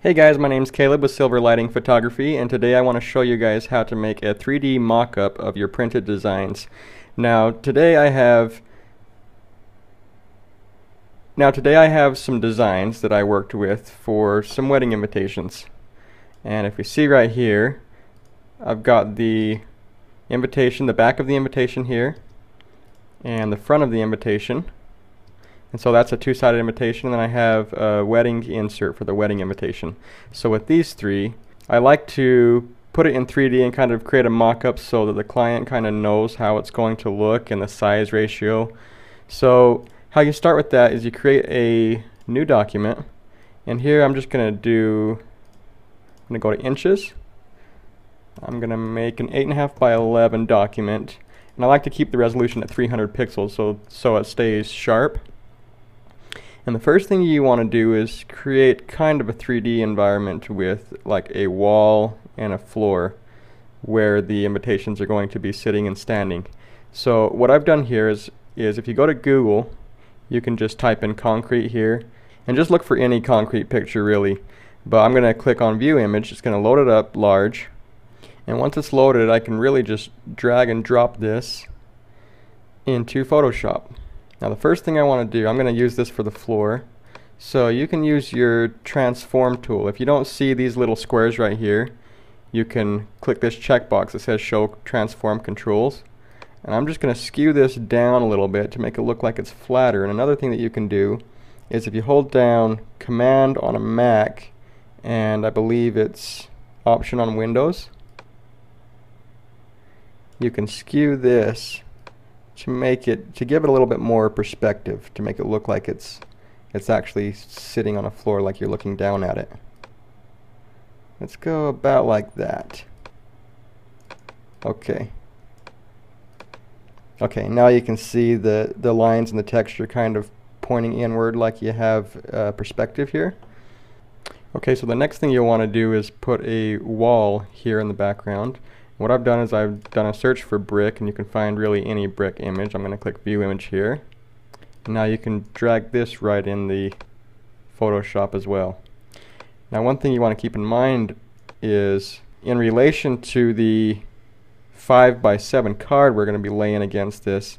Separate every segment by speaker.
Speaker 1: Hey guys, my name's Caleb with Silver Lighting Photography, and today I want to show you guys how to make a 3D mock-up of your printed designs. Now today I have some designs that I worked with for some wedding invitations. And if you see right here, I've got the invitation, the back of the invitation here, and the front of the invitation. And so that's a two-sided invitation, and then I have a wedding insert for the wedding invitation. So with these three, I like to put it in 3D and kind of create a mock-up so that the client kind of knows how it's going to look and the size ratio. So how you start with that is you create a new document, and here I'm just going to go to inches. I'm going to make an 8.5 by 11 document, and I like to keep the resolution at 300 pixels so it stays sharp. And the first thing you want to do is create kind of a 3D environment with like a wall and a floor where the invitations are going to be sitting and standing. So what I've done here is if you go to Google, you can just type in concrete here and just look for any concrete picture really. But I'm going to click on view image. It's going to load it up large, and once it's loaded I can really just drag and drop this into Photoshop. Now the first thing I want to do, I'm going to use this for the floor. So you can use your transform tool. If you don't see these little squares right here, you can click this checkbox that says show transform controls. And I'm just going to skew this down a little bit to make it look like it's flatter. And another thing that you can do is if you hold down Command on a Mac, and I believe it's Option on Windows, you can skew this to give it a little bit more perspective, to make it look like it's actually sitting on a floor like you're looking down at it. Let's go about like that. Okay, now you can see the lines and the texture kind of pointing inward like you have perspective here. Okay, so the next thing you'll want to do is put a wall here in the background. What I've done is I've done a search for brick, and you can find really any brick image. I'm going to click view image here. And now you can drag this right in the Photoshop as well. Now one thing you want to keep in mind is in relation to the 5 by 7 card we're going to be laying against this,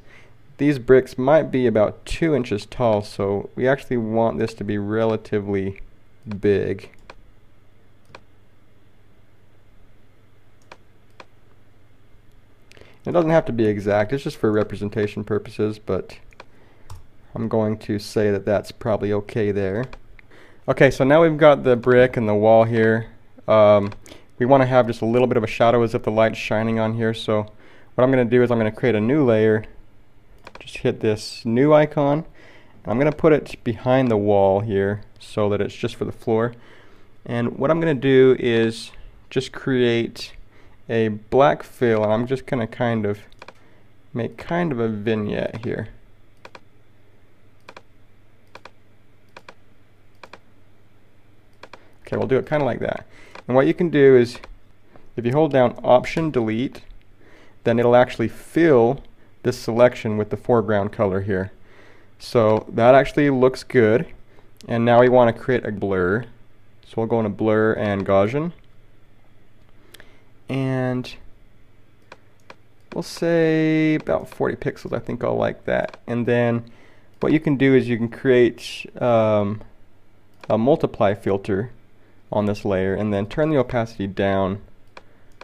Speaker 1: these bricks might be about 2 inches tall, so we actually want this to be relatively big. It doesn't have to be exact, it's just for representation purposes, but I'm going to say that that's probably okay there. Okay, so now we've got the brick and the wall here. We want to have just a little bit of a shadow as if the light's shining on here, so what I'm going to do is I'm going to create a new layer. Just hit this new icon, and I'm going to put it behind the wall here so that it's just for the floor. And what I'm going to do is just create a black fill, and I'm just going to kind of make kind of a vignette here. Okay, we'll do it kind of like that. And what you can do is if you hold down Option Delete, then it'll actually fill this selection with the foreground color here. So that actually looks good. And now we want to create a blur. So we'll go into Blur and Gaussian. And we'll say about 40 pixels. I think I'll like that. And then what you can do is you can create a multiply filter on this layer, and then turn the opacity down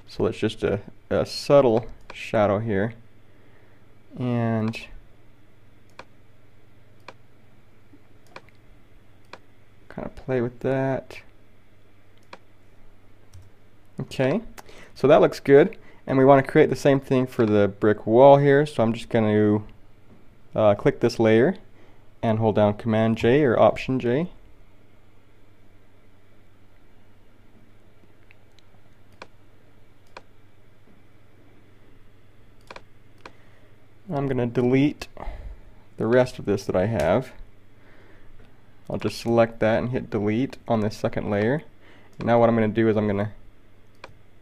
Speaker 1: so it's just a subtle shadow here, and kind of play with that. Okay, so that looks good, and we want to create the same thing for the brick wall here, so I'm just going to click this layer and hold down Command J or Option J. I'm going to delete the rest of this that I have. I'll just select that and hit delete on this second layer. And now what I'm going to do is I'm going to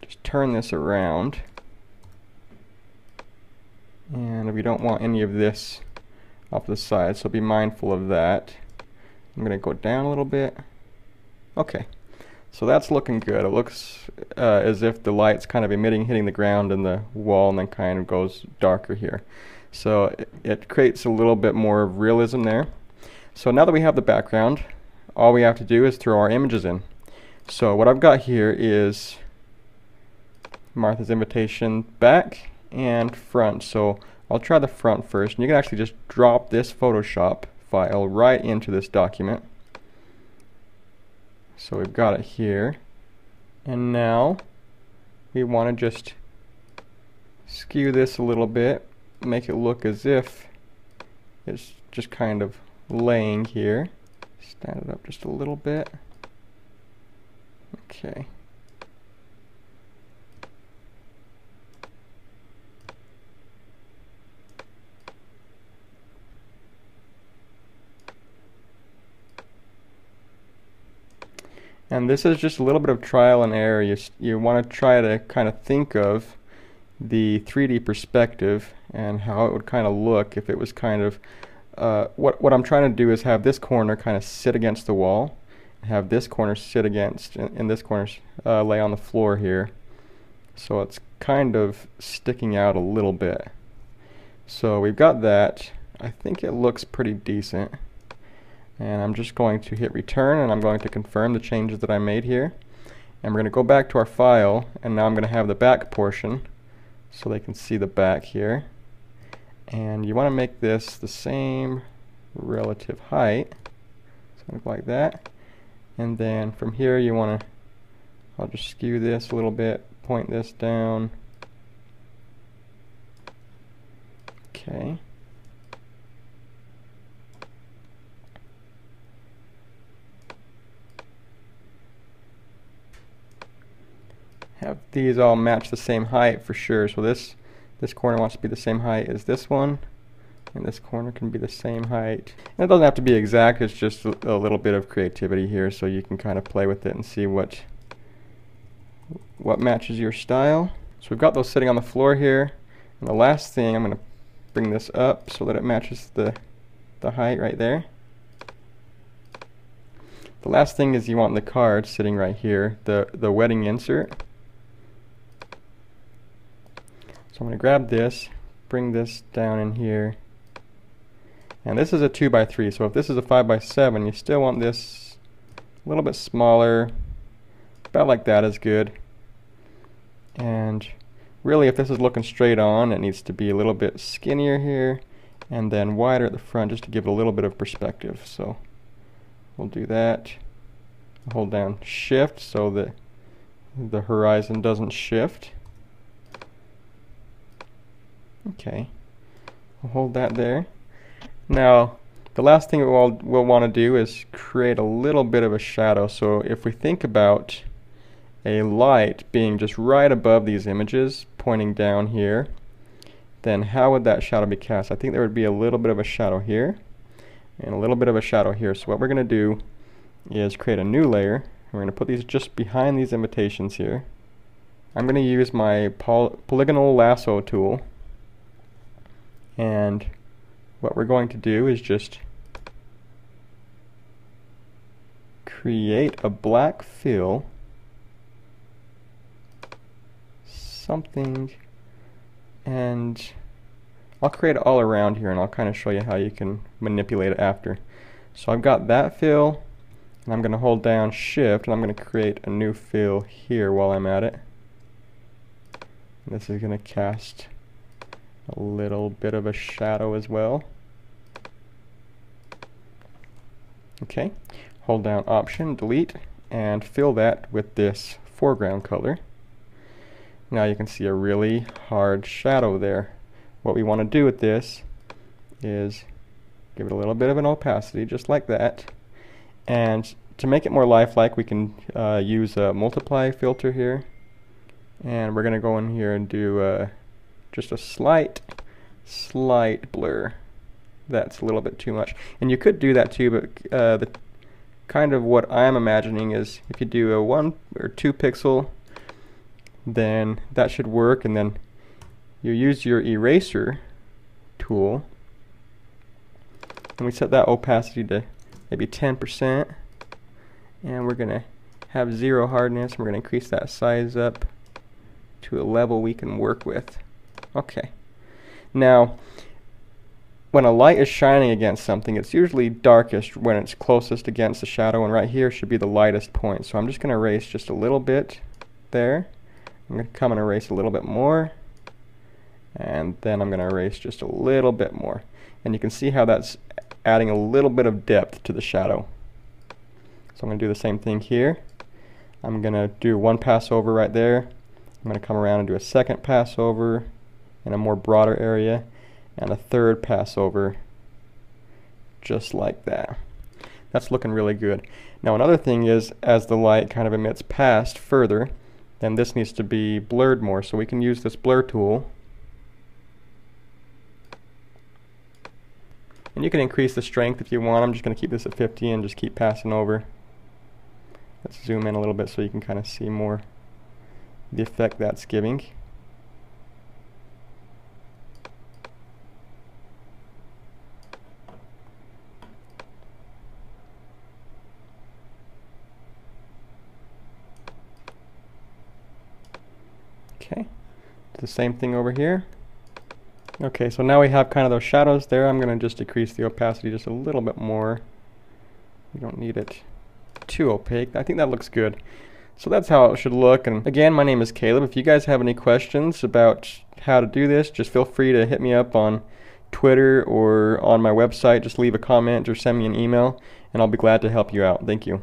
Speaker 1: just turn this around, and we don't want any of this off the side, so be mindful of that. I'm going to go down a little bit. Okay, So that's looking good. It looks as if the light's kind of emitting, hitting the ground and the wall, and then kind of goes darker here. So it creates a little bit more realism there. So now that we have the background, all we have to do is throw our images in. So what I've got here is Martha's invitation back and front. So I'll try the front first, and you can actually just drop this Photoshop file right into this document. So we've got it here, and now we want to just skew this a little bit, make it look as if it's just kind of laying here. Stand it up just a little bit. Okay. And this is just a little bit of trial and error. You want to try to kind of think of the 3D perspective and how it would kind of look if it was kind of what I'm trying to do is have this corner kind of sit against the wall, have this corner sit against, and this corner lay on the floor here. So it's kind of sticking out a little bit. So we've got that. I think it looks pretty decent. And I'm just going to hit return, and I'm going to confirm the changes that I made here. And we're going to go back to our file, and now I'm going to have the back portion so they can see the back here. And you want to make this the same relative height, something like that. And then from here you want to, I'll just skew this a little bit, point this down. Okay. Have these all match the same height for sure. So this corner wants to be the same height as this one, and this corner can be the same height. And it doesn't have to be exact, it's just a little bit of creativity here, so you can kind of play with it and see what matches your style. So we've got those sitting on the floor here, and the last thing, I'm going to bring this up so that it matches the height right there. The last thing is you want the card sitting right here, the wedding insert. So I'm going to grab this, bring this down in here, and this is a 2x3, so if this is a 5x7, you still want this a little bit smaller, about like that is good. And really, if this is looking straight on, it needs to be a little bit skinnier here, and then wider at the front just to give it a little bit of perspective. So we'll do that. Hold down Shift so that the horizon doesn't shift. Okay, we'll hold that there. Now, the last thing we'll want to do is create a little bit of a shadow. So if we think about a light being just right above these images, pointing down here, then how would that shadow be cast? I think there would be a little bit of a shadow here, and a little bit of a shadow here. So what we're going to do is create a new layer. We're going to put these just behind these invitations here. I'm going to use my polygonal lasso tool. And what we're going to do is just create a black fill, something, and I'll create it all around here, and I'll kind of show you how you can manipulate it after. So I've got that fill, and I'm going to hold down Shift, and I'm going to create a new fill here while I'm at it. And this is going to cast a little bit of a shadow as well. Okay, hold down Option, Delete, and fill that with this foreground color. Now you can see a really hard shadow there. What we want to do with this is give it a little bit of an opacity, just like that. And to make it more lifelike, we can use a multiply filter here. And we're going to go in here and do just a slight blur. That's a little bit too much. And you could do that too, but the kind of what I'm imagining is if you do a 1 or 2 pixel, then that should work, and then you use your eraser tool, and we set that opacity to maybe 10%, and we're going to have 0 hardness. We're going to increase that size up to a level we can work with. Okay. Now, when a light is shining against something, it's usually darkest when it's closest against the shadow, and right here should be the lightest point. So I'm just going to erase just a little bit there. I'm going to come and erase a little bit more, and then I'm going to erase just a little bit more. And you can see how that's adding a little bit of depth to the shadow. So I'm going to do the same thing here. I'm going to do one pass over right there. I'm going to come around and do a second pass over in a more broader area, and a third pass over just like that. That's looking really good. Now another thing is, as the light kind of emits past further, then this needs to be blurred more. So we can use this blur tool. And you can increase the strength if you want. I'm just going to keep this at 50 and just keep passing over. Let's zoom in a little bit so you can kind of see more the effect that's giving. Okay, do the same thing over here. Okay, so now we have kind of those shadows there. I'm going to just decrease the opacity just a little bit more. We don't need it too opaque. I think that looks good. So that's how it should look. And again, my name is Caleb. If you guys have any questions about how to do this, just feel free to hit me up on Twitter or on my website. Just leave a comment or send me an email, and I'll be glad to help you out. Thank you.